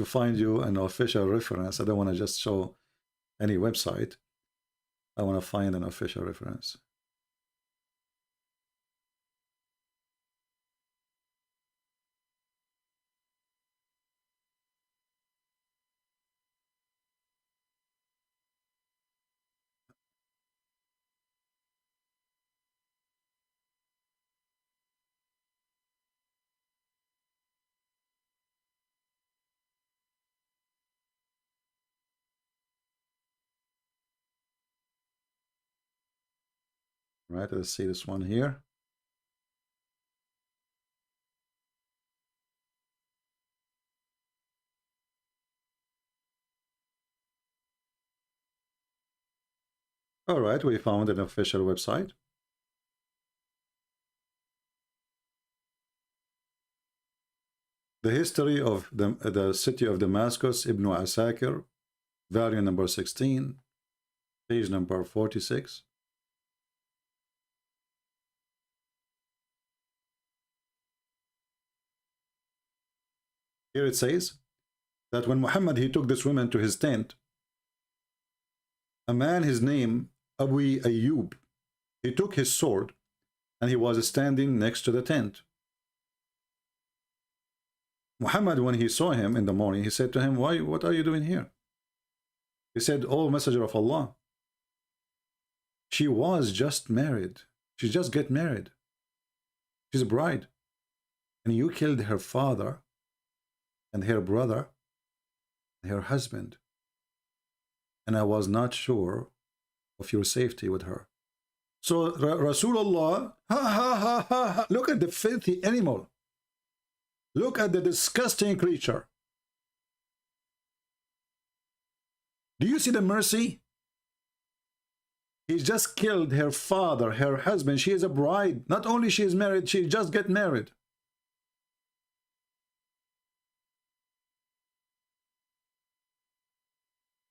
find you an official reference. I don't want to just show any website. I want to find an official reference. Right, let's see this one here. All right, we found an official website. The history of the city of Damascus, Ibn Asakir, volume number 16, page number 46. Here it says that when Muhammad, he took this woman to his tent, a man, his name Abu Ayyub, he took his sword and he was standing next to the tent. Muhammad, when he saw him in the morning, he said to him, what are you doing here? He said, oh, Messenger of Allah, She was just married. She just get married. She's a bride. And you killed her father and her brother and her husband. And I was not sure of your safety with her. So Rasulullah, look at the filthy animal. Look at the disgusting creature. Do you see the mercy? He just killed her father, her husband. She is a bride. Not only she is married, she just get married.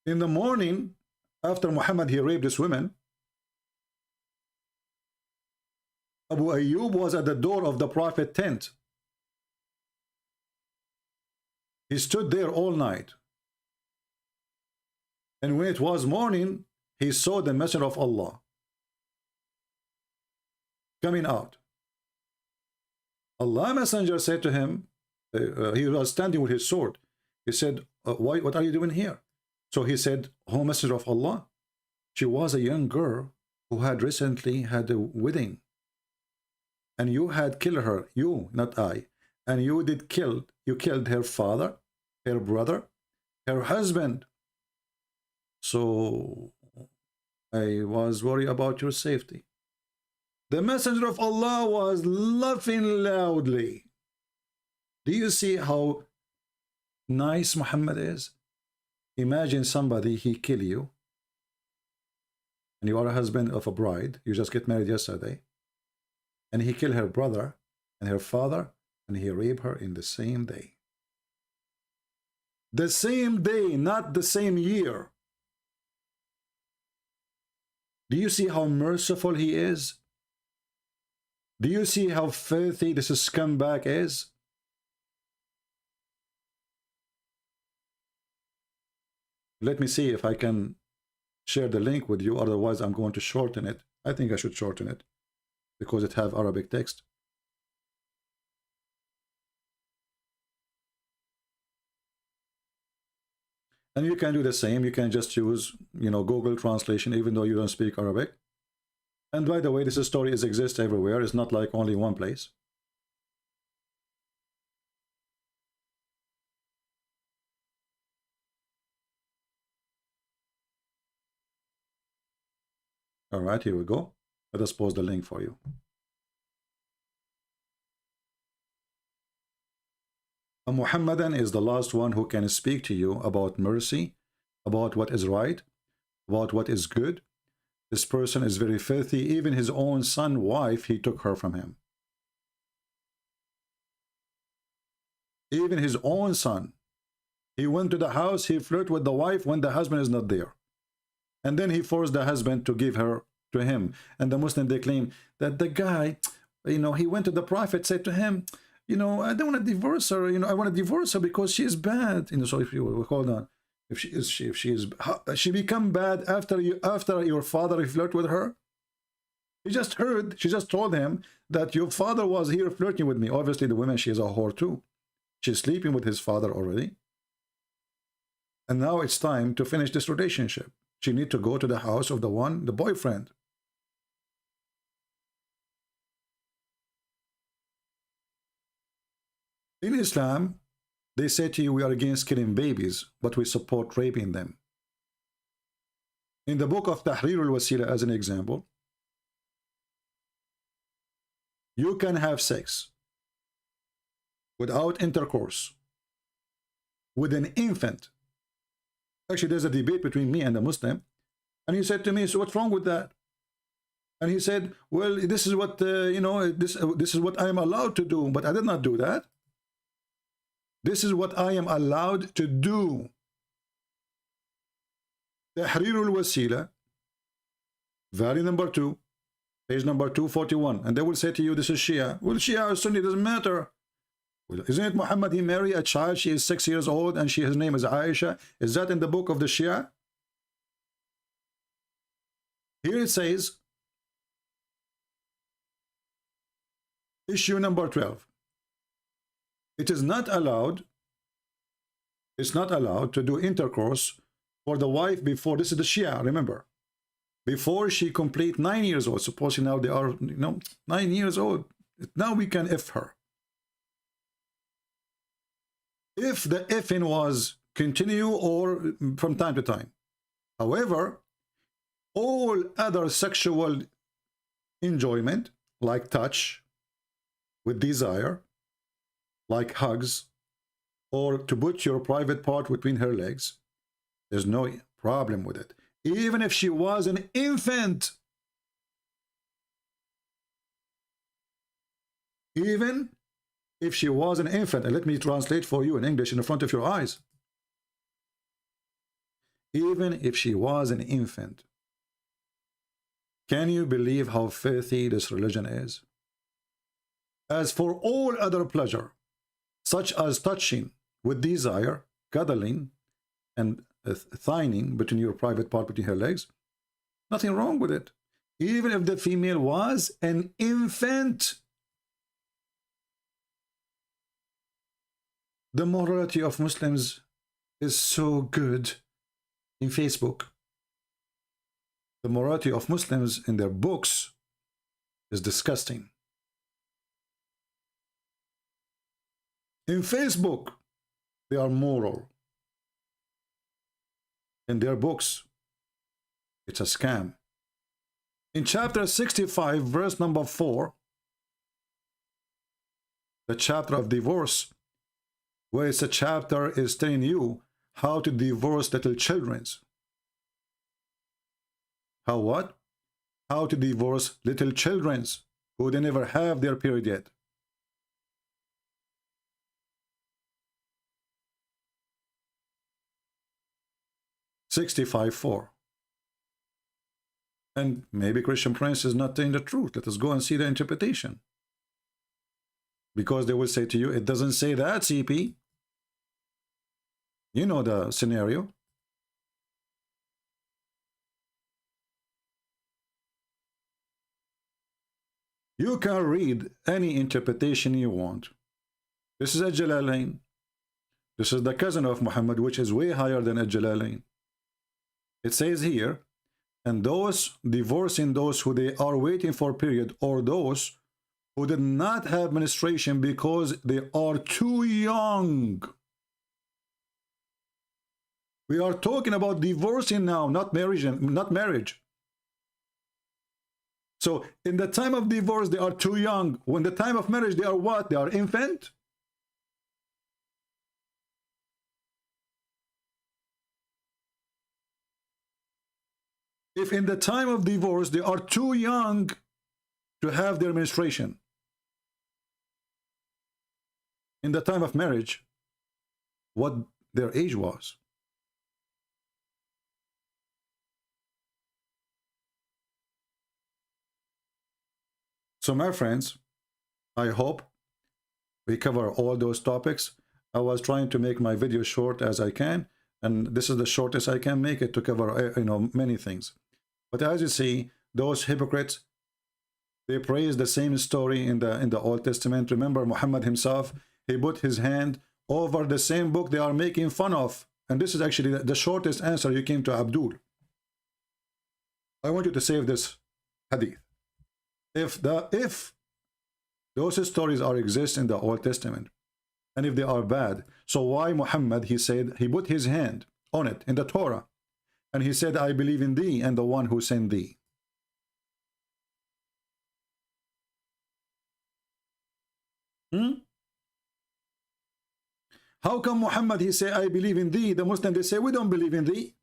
In the morning, after Muhammad, he raped this woman. Abu Ayyub was at the door of the Prophet's tent. He stood there all night. And when it was morning, he saw the Messenger of Allah coming out. Allah Messenger said to him, he was standing with his sword. He said, what are you doing here? So he said, oh Messenger of Allah, she was a young girl who had recently had a wedding. And you had killed her, you, not I. And you killed her father, her brother, her husband. So I was worried about your safety. The Messenger of Allah was laughing loudly. Do you see how nice Muhammad is? Imagine somebody, he kill you. And you are a husband of a bride. You just get married yesterday. And he killed her brother and her father. And he raped her in the same day. The same day, not the same year. Do you see how merciful he is? Do you see how filthy this scumbag is? Let me see if I can share the link with you. Otherwise, I'm going to shorten it. I think I should shorten it because it have Arabic text. And you can do the same. You can just use, Google translation, even though you don't speak Arabic. And by the way, this story exists everywhere. It's not like only one place. All right, here we go. Let us post the link for you. A Muhammadan is the last one who can speak to you about mercy, about what is right, about what is good. This person is very filthy. Even his own son, wife, he took her from him. Even his own son. He went to the house, he flirted with the wife when the husband is not there. And then he forced the husband to give her to him. And the Muslim, they claim that the guy, he went to the Prophet, said to him, I don't want to divorce her. I want to divorce her because she is bad. So if you hold on, if she become bad after your father flirted with her. She just told him that your father was here flirting with me. Obviously, the woman, she is a whore too. She's sleeping with his father already. And now it's time to finish this relationship. She need to go to the house of the boyfriend. In Islam, they say to you, we are against killing babies, but we support raping them. In the book of Tahrir al-Wasila, as an example, you can have sex without intercourse with an infant. Actually, there's a debate between me and a Muslim, and he said to me, so what's wrong with that? And he said, well, this is what, this is what I am allowed to do, but I did not do that. This is what I am allowed to do. Tahrir al-Wasila, volume number 2, page number 241. And they will say to you, this is Shia. Well, Shia or Sunni, doesn't matter. Well, isn't it Muhammad, he married a child, she is 6 years old, and his name is Aisha. Is that in the book of the Shia? Here it says, issue number 12. It is not allowed, it's not allowed to do intercourse for the wife before, this is the Shia, remember. before she complete 9 years old. Supposing now they are 9 years old. Now we can if her. If the ifing was continue or from time to time. However, all other sexual enjoyment, like touch with desire, like hugs, or to put your private part between her legs, there's no problem with it. Even if she was an infant. Even if she was an infant, and let me translate for you in English in the front of your eyes. Even if she was an infant. Can you believe how filthy this religion is? As for all other pleasure, such as touching with desire, cuddling, and thining between your private part between her legs, nothing wrong with it. Even if the female was an infant. The morality of Muslims is so good in Facebook. The morality of Muslims in their books is disgusting. In Facebook, they are moral. In their books, it's a scam. In chapter 65, verse number 4, the chapter of divorce, where it's a chapter is telling you how to divorce little children. How what? How to divorce little children who they never have their period yet. (65:4). And maybe Christian Prince is not telling the truth. Let us go and see the interpretation. Because they will say to you, it doesn't say that, CP. You know the scenario. You can read any interpretation you want. This is a Jalalain. This is the cousin of Muhammad, which is way higher than a Jalalain. It says here, and those divorcing those who they are waiting for period, or those who did not have menstruation because they are too young. We are talking about divorcing now, not marriage. So in the time of divorce, they are too young. When the time of marriage, they are what? They are infant? If in the time of divorce, they are too young to have their menstruation, in the time of marriage, what their age was. So my friends, I hope we cover all those topics. I was trying to make my video short as I can, and this is the shortest I can make it to cover many things. But as you see, those hypocrites, they praise the same story in the Old Testament. Remember Muhammad himself, he put his hand over the same book they are making fun of. And this is actually the shortest answer you came to Abdul. I want you to save this hadith. If those stories exist in the Old Testament, and if they are bad, so why Muhammad, he said, he put his hand on it in the Torah, and he said, I believe in thee and the one who sent thee. How come Muhammad, he say, I believe in thee? The Muslims, they say, we don't believe in thee.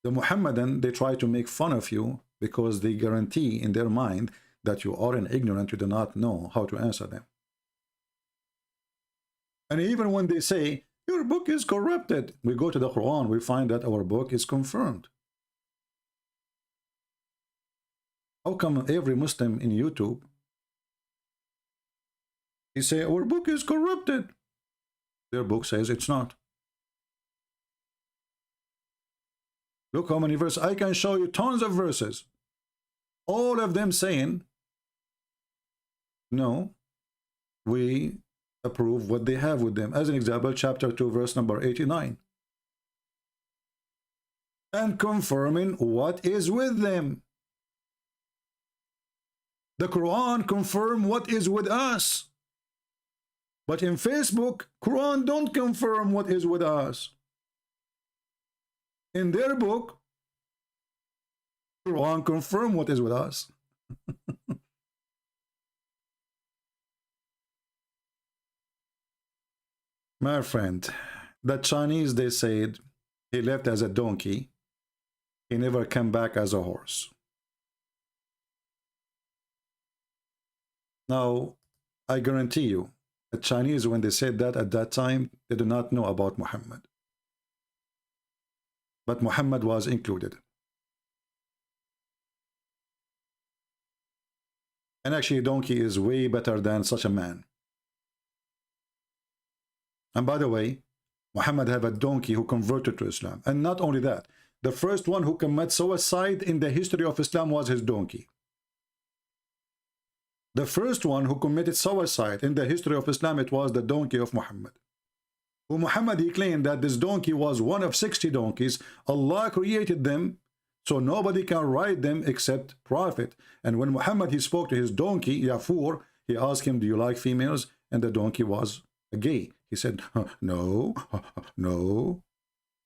The Muhammadan, they try to make fun of you because they guarantee in their mind that you are an ignorant, you do not know how to answer them. And even when they say, your book is corrupted, we go to the Quran, we find that our book is confirmed. How come every Muslim in YouTube, he say, our book is corrupted? Their book says it's not. Look how many verses. I can show you tons of verses. All of them saying, no, we approve what they have with them. As an example, chapter 2, verse number 89. And confirming what is with them. The Quran confirm what is with us. But in Facebook, Quran don't confirm what is with us. In their book, Quran confirm what is with us. My friend, the Chinese, they said he left as a donkey. He never came back as a horse. Now, I guarantee you, the Chinese, when they said that at that time, they do not know about Muhammad. But Muhammad was included. And actually, donkey is way better than such a man. And by the way, Muhammad had a donkey who converted to Islam. And not only that, the first one who committed suicide in the history of Islam was his donkey. The first one who committed suicide in the history of Islam, it was the donkey of Muhammad. Who Muhammad, he claimed that this donkey was one of 60 donkeys. Allah created them so nobody can ride them except Prophet. And when Muhammad, he spoke to his donkey, Yafur, he asked him, do you like females? And the donkey was gay. He said, no, no.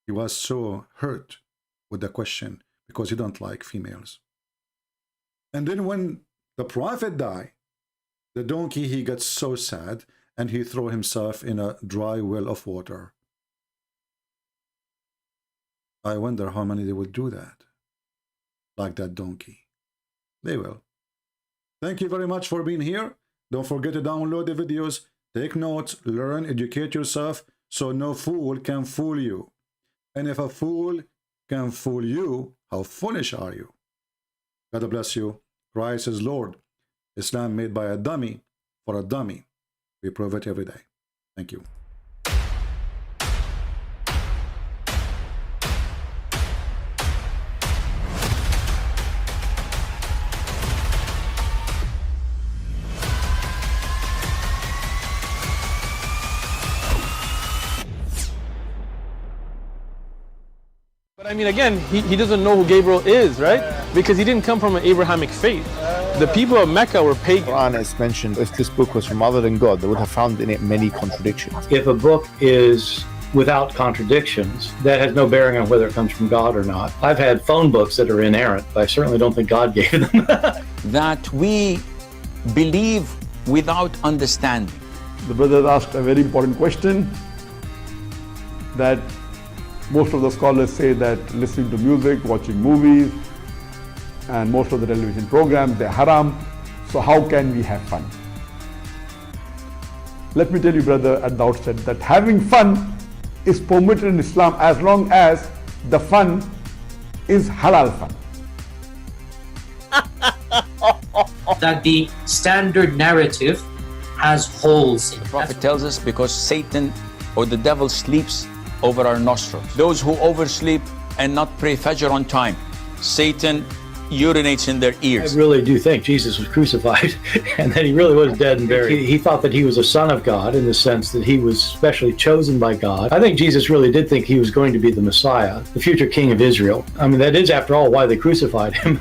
He was so hurt with the question because he don't like females. And then when the Prophet died, the donkey, he got so sad and he threw himself in a dry well of water. I wonder how many they will do that, like that donkey. They will. Thank you very much for being here. Don't forget to download the videos, take notes, learn, educate yourself, so no fool can fool you. And if a fool can fool you, how foolish are you? God bless you. Christ is Lord. Islam made by a dummy for a dummy. We prove it every day. Thank you. But I mean, again, he doesn't know who Gabriel is, right? Because he didn't come from an Abrahamic faith. The people of Mecca were pagan. Quran is mentioned, if this book was from other than God, they would have found in it many contradictions. If a book is without contradictions, that has no bearing on whether it comes from God or not. I've had phone books that are inerrant, but I certainly don't think God gave them. That we believe without understanding. The brother asked a very important question, that most of the scholars say that listening to music, watching movies, and most of the television programs, they're haram. So how can we have fun? Let me tell you, brother, at the outset, that having fun is permitted in Islam as long as the fun is halal fun. That the standard narrative has holes in it. The Prophet tells us because Satan or the devil sleeps over our nostrils. Those who oversleep and not pray Fajr on time, Satan urinates in their ears. I really do think Jesus was crucified and that he really was dead and buried. He thought that he was a son of God in the sense that he was specially chosen by God. I think Jesus really did think he was going to be the Messiah, the future king of Israel. I mean, that is, after all, why they crucified him.